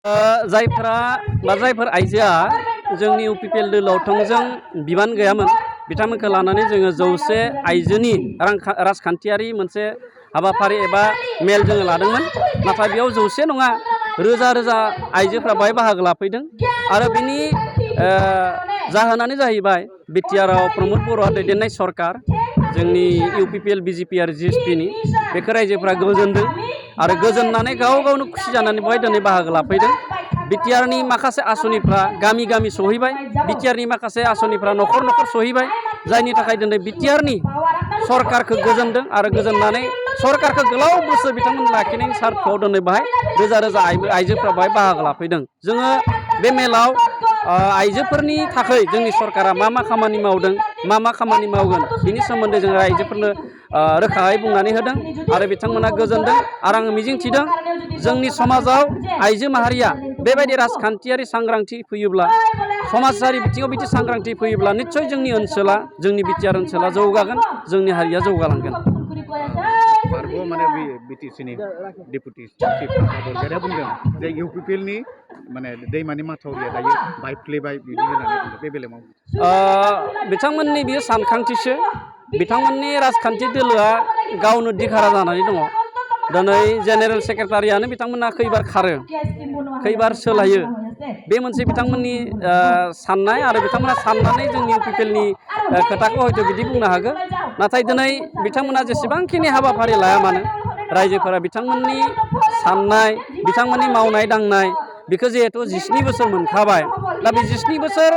जायफोर आइजोआ जोंनि UPPL दोलोआव थोंजों बिबान गैयामोन बिथांमोनखौ लानानै जोङो 100 आइजोनि राजखान्थियारि मोनसे हाबाफारि एबा मेल जोङो लादोंमोन। नाथाय बेयाव 100 नङा रोजा रोजा आइजोफ्रा बाहाय बाहागो लाफैदों आरो बिनि जाहोनानो जाहैबाय बिटिआरआव प्रमद बर'आ दैदेननाय सरकार जोंनि UPPL BJP आरो GSP नि बेखौ रायजोफ्रा गोजोनदों आरो गोजोननानै गाव गावनो खुसि जानानै बहाय दिनै बाहागो लाफैदों। बिटिआरनि माखासे आसनिफ्रा गामि गामि सहैबाय, बिटिआरनि माखासे आसनिफ्रा न'खर न'खर सहैबाय, जायनि थाखाय दिनै बिटिआरनि सरकारखौ गोजोनदों आरो गोजोननानै सरकारखौ गोलाव बोसोर बिथांमोन लाखिनायनि सार्थआव दिनै बाहाय रोजा रोजा आइजोफ्रा बाहाय बाहागो लाफैदों। जोङो बे मेलाव आइजोफोरनि थाखाय जोंनि सरकारा मा मा खामानि मावदों, मा मा खामानि मावगोन बिनि सोमोन्दै जोङो आइजोफोरनो रोखायै बुंनानै होदों आरो बिथांमोना गोजोनदों आरो आं मिजिंथिदों जोंनि समाजाव आइजो माहारिया बेबायदि राजखान्थियारि सांग्रांथि फैयोब्ला समाजारि बिथिङाव बिदि सांग्रांथि फैयोब्ला निस्सय जोंनि ओनसोला जोंनि बिटिआर ओनसोला जौगागोन, जोंनि हारिया जौगालांगोन। बारग' माने बिटिसिनि डेपुटि चिफ बरगयारिया बुंदों जे UPPL नि माने दैमानि माथावरिया दायो बायफ्लेबाय बिदि होननानै बुंदों। बे बेलायाव बिथांमोननि बियो सानखांथिसो, बिथांमोननि राजखान्थि दोलोआ गावनो दिखारा जानानै दङ। दिनै जेनेरेल सेक्रेटारियानो बिथांमोना खैबार खारो, खैबार सोलायो, बे मोनसे बिथांमोननि साननाय आरो बिथांमोना साननानै जोंनि UPPL नि खोथाखौ हयथ' बिदि बुंनो हागौ। नाथाय दिनै बिथांमोना जेसेबांखिनि हाबाफारि लाया मानो रायजोफोरा बिथांमोननि साननाय, बिथांमोननि मावनाय दांनाय बेखौ जिहेथु 17 बोसोर मोनखाबाय, दा बे 17 बोसोर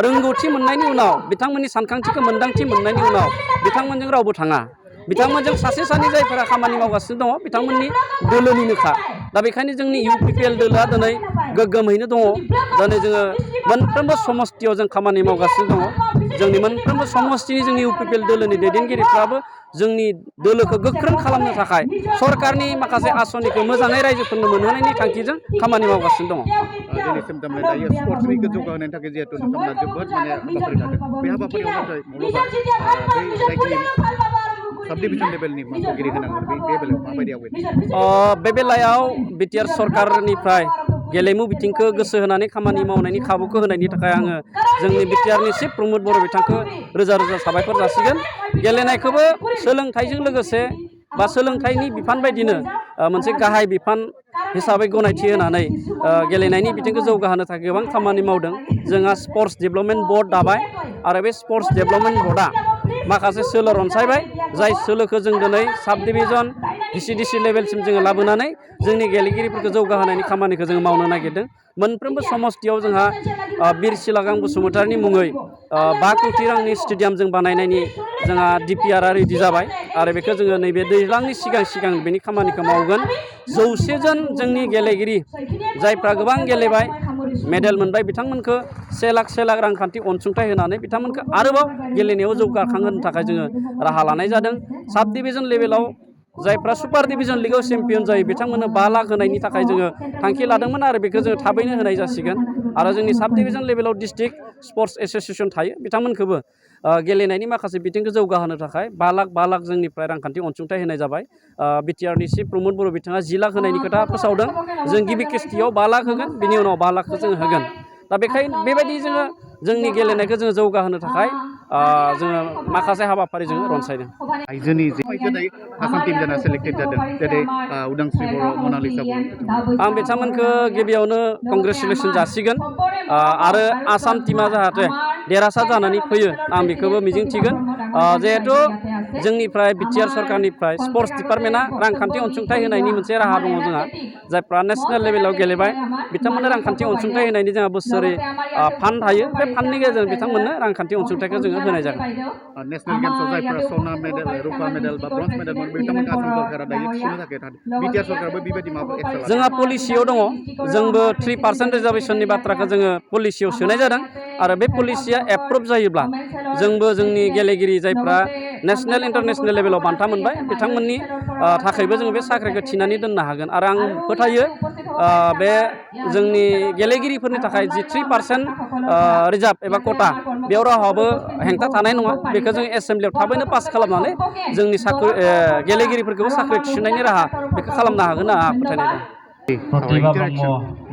रोंगौथि मोननायनि उनाव बिथांमोननि सानखांथिखौ मोन्दांथि मोननायनि उनाव बिथांमोनजों रावबो थाङा। बिथांमोनजों सासे सानै जायफोरा खामानि मावगासिनो दङ बिथांमोननि दोलोनिनोखा। दा बेखायनो जोंनि UPPL दोलोआ दिनै गोग्गोमैनो दङ। दिनै जोङो मोनफ्रोमबो समस्थियाव जों खामानि मावगासिनो दङ। जोंनि मोनफ्रोमबो समस्थिनि जोंनि UPPL दोलोनि दैदेनगिरिफ्राबो जोंनि दोलोखौ गोख्रों खालामनो थाखाय सरकारनि माखासे आसनिखौ मोजाङै रायजोफोरनो मोनहोनायनि थांखिजों खामानि मावगासिनो दङ। दिनैसिम थारमाने दायो स्पर्ट्सनि जौगाहोनायनि थाखाय जिहेतु नोंथांमोना जोबोद माने हाबाफारि लादों। बे हाबाफारियाव नाथाय माब्लाबा बै जायखि साब डिभिजन लेभेलनि मावख'गिरि होनांगोन बे बेलायाव माबायदि आवगायदों? बे बेलायाव बिटिआर सरकारनिफ्राय गेलेमु बिथिंखौ गोसो होनानै खामानि मावनायनि खाबुखौ होनायनि थाखाय आङो जोंनि बिटिआरनि चिफ प्रमद बर' बिथांखौ रोजा रोजा साबायखर जासिगोन। गेलेनायखौबो सोलोंथाइजों लोगोसे बा सोलोंथाइनि बिफान बायदिनो मोनसे गाहाय बिफान हिसाबै गनायथि होनानै गेलेनायनि बिथिंखौ जौगाहोनो थाखाय गोबां खामानि मावदों। जोंहा स्पर्ट्स डेभेलपमेन्ट बर्ड दाबाय आरो बे स्पर्ट्स डेभेलपमेन्ट बर्डआ माखासे सोलो रनसायबाय, जाय सोलोखौ जों दिनै साब डिभिजन VCDC लेभेलसिम जोङो लाबोनानै जोंनि गेलेगिरिफोरखौ जौगाहोनायनि खामानिखौ जोङो मावनो नागिरदों। मोनफ्रोमबो समस्थियाव जोंहा बिर सिलागां बसुमतारिनि मुङै 5 कोटि रांनि स्टेडियाम जों बानायनायनि जोंहा DPR रेडि जाबाय आरो बेखौ जोङो नैबे दैज्लांनि सिगां बेनि खामानिखौ मावगोन। 100 जन जोंनि गेलेगिरि जायफ्रा गोबां गेलेबाय, मेडेल मोनबाय, बिथांमोनखौ 1 लाख रांखान्थि अनसुंथाइ होनानै बिथांमोनखौ आरोबाव गेलेनायाव जौगाखांहोनो थाखाय जोङो राहा लानाय जादों। साब डिभिजन लेभेलाव जायफ्रा सुपार डिभिजन लिगाव चेम्पियन जायो बिथांमोननो 5 लाख होनायनि थाखाय जोङो थांखि लादोंमोन आरो बेखौ जोङो थाबैनो होनाय जासिगोन। आरो जोंनि साब डिभिजन लेभेलाव डिस्ट्रिक्ट स्पर्ट्स एस'सिएसन थायो, बिथांमोनखौबो गेलेनायनि माखासे बिथिंखौ जौगाहोनो थाखाय 5 लाख जोंनिफ्राय रांखान्थि अनसुंथाइ होनाय जाबाय। बिटिआरनि चिफ प्रमद बर' बिथाङा 10 लाख होनायनि खोथा फोसावदों। जों गिबि किस्तियाव 5 लाख होगोन, बिनि उनाव 5 लाखखौ जोङो होगोन। दा बेखायनो बेबायदि जोङो जोंनि गेलेनायखौ जोङो जौगाहोनो थाखाय जोङो माखासे हाबाफारि जोङो रनसायदों। आइजोनि जे आसाम टीम जाना सेलेक्टेड जादों, जेरै उदांस्रि बर', मनालिसा बर', आं बिथांमोनखौ गिबियावनो कंग्रेसुलेसन जासिगोन आरो आसाम टीमा जाहाथे देरहासार जानानै फैयो आं बेखौबो मिजिंथिगोन। जिहेथु जोंनिफ्राय बिटिआर सरकारनिफ्राय स्पर्ट्स डिपार्टमेन्टआ रांखान्थि अनसुंथाइ होनायनि मोनसे राहा दङ जोंहा। जायफ्रा नेसनेल लेभेलाव गेलेबाय बिथांमोननो रांखान्थि अनसुंथाइ होनायनि जोंहा बोसोरै फान्ड थायो। बे फान्डनि गेजेरजों बिथांमोननो रांखान्थि अनसुंथाइखौ जोङो होनाय जागोन। नेसनेल गेम्सआव जायफोरा सना मेडेल, रुपा मेडेल बा ब्रन्ज मेडेल मोनो बिथांमोनखौ आसाम सरकारा दायो थिसननो थाखाय बिटिआर सरकारबो बेबायदि माबा एक्सन लादों। जोंहा पलिसियाव दङ, जोंबो 3% रिजार्भेसननि बाथ्राखौ जोङो पलिसियाव सोनाय जादों आरो बे पलिसिया एप्रुभ जायोब्ला जोंबो जोंनि गेलेगिरि जायफ्रा नेसनेल इन्टारनेसनेल लेभेलाव बान्था मोनबाय बिथांमोननि थाखायबो जोङो बे साख्रिखौ थिनानै दोननो हागोन। आरो आं फोथायो बे जोंनि गेलेगिरिफोरनि थाखाय जि 3% रिजार्भ एबा कटा बेयाव रावहाबो हेंथा थानाय नङा। बेखौ जों एसेम्ब्लियाव थाबैनो पास खालामनानै जोंनि गेलेगिरिफोरखौबो साख्रि थिसननायनि राहा बेखौ खालामनो हागोन होनना आंहा फोथायनाय दं।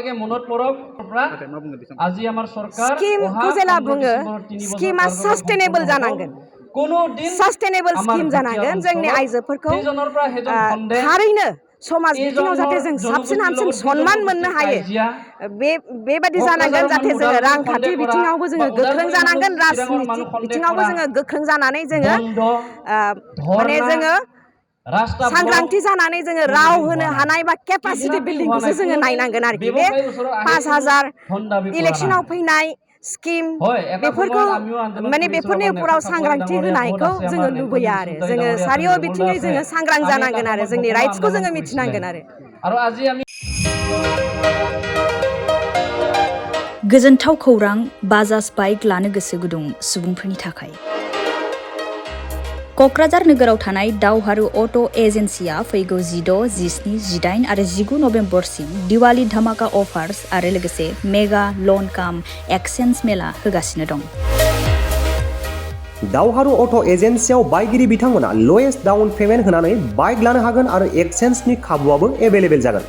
লাগে মনত পৰক नाथाय मा बुङो बेसां আজি আমাৰ চৰকাৰ स्किमखौ जेला बुङो स्किमा सास्टेनेबल जानांगोन কোনো দিন सास्टेनेबल स्किम जानांगोन जोंनि आइजोफोरखौ थारैनो समाज बिथिङाव जाहाथे जों साबसिन हामसिन सन्मान मोननो हायो बेबायदि जानांगोन जाहाथे जोङो रांखान्थि बिथिङावबो जोङो गोख्रों जानांगोन राजनितिक बिथिङावबो जोङो गोख्रों जानानै जोङो माने जोङो सांग्रांथि जानानै जोङो राव होनो हानाय बा केपासिटि बिल्डिंखौसो जोङो नायनांगोन आरोखि बे 5,000 इलेक्सनाव फैनाय स्किम बेफोरखौ माने बेफोरनि उपराव सांग्रांथि होनायखौ जोङो लुबैया आरो जोङो सारिय' बिथिङै जोङो सांग्रां जानांगोन आरो जोंनि राइट्सखौ जोङो मिथिनांगोन आरो गोजोनथाव खौरां बाजाज बाइक लानो गोसो गुदुं सुबुंफोरनि थाखाय क'क्राझार नोगोराव थानाय दावहारु अट' एजेन्सिया फैगौ 16, 17, 18 आरो 19 नभेम्बरसिम दिवाली धामाका अफार्स आरो लोगोसे मेगा लन काम एक्सचेन्ज मेला होगासिनो दं। दावहारु अट' एजेन्सियाव बायगिरि बिथांमोना लवेस्ट डाउन पेमेन्ट होनानै बाइक लानो हागोन आरो एक्सचेन्जनि खाबुआबो एभेलेबेल जागोन।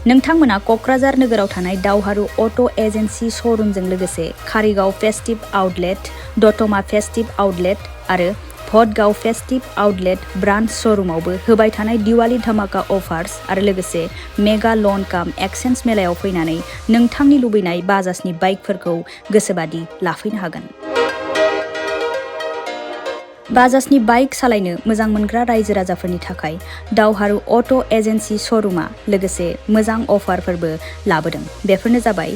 नोंथांमोना क'क्राझार नोगोराव थानाय दावहारु अट' एजेन्सि श'रुमजों लोगोसे कारिगाव फेस्टिभ आउटलेट, दतमा फेस्टिभ आउटलेट आरो भटगाव फेस्टिभ आउटलेट ब्रान्च श'रुमावबो होबाय थानाय दिवाली धामाका अफार्स आरो लोगोसे मेगा लन काम एक्सचेन्ज मेलायाव फैनानै नोंथांनि लुबैनाय बाजाजनि बाइकफोरखौ गोसोबादि लाफैनो हागोन। बाजाजनि बाइक सालायनो मोजां मोनग्रा रायजो राजाफोरनि थाखाय दावहारु अट' एजेन्सि श'रुमा लोगोसे मोजां अफारफोरबो लाबोदों। बेफोरनो जाबाय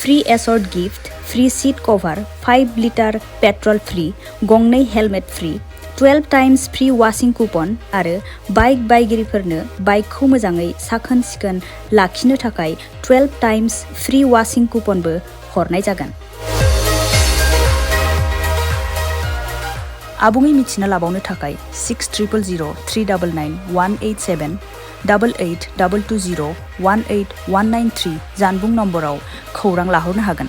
free assured gift, free seat cover, 5 litre petrol free, गंनै helmet free, 12 times free washing coupon आरो बाइक बायगिरिफोरनो बाइकखौ मोजाङै साखोन सिखोन लाखिनो थाखाय 12 टाइम्स फ्री वाशिं कुपनबो हरनाय जागोन। आबुङै मिथिना लाबावनो थाखाय 6000 399 187 88 220 18193 जानबुं नम्बराव खौरां लाहरनो हागोन।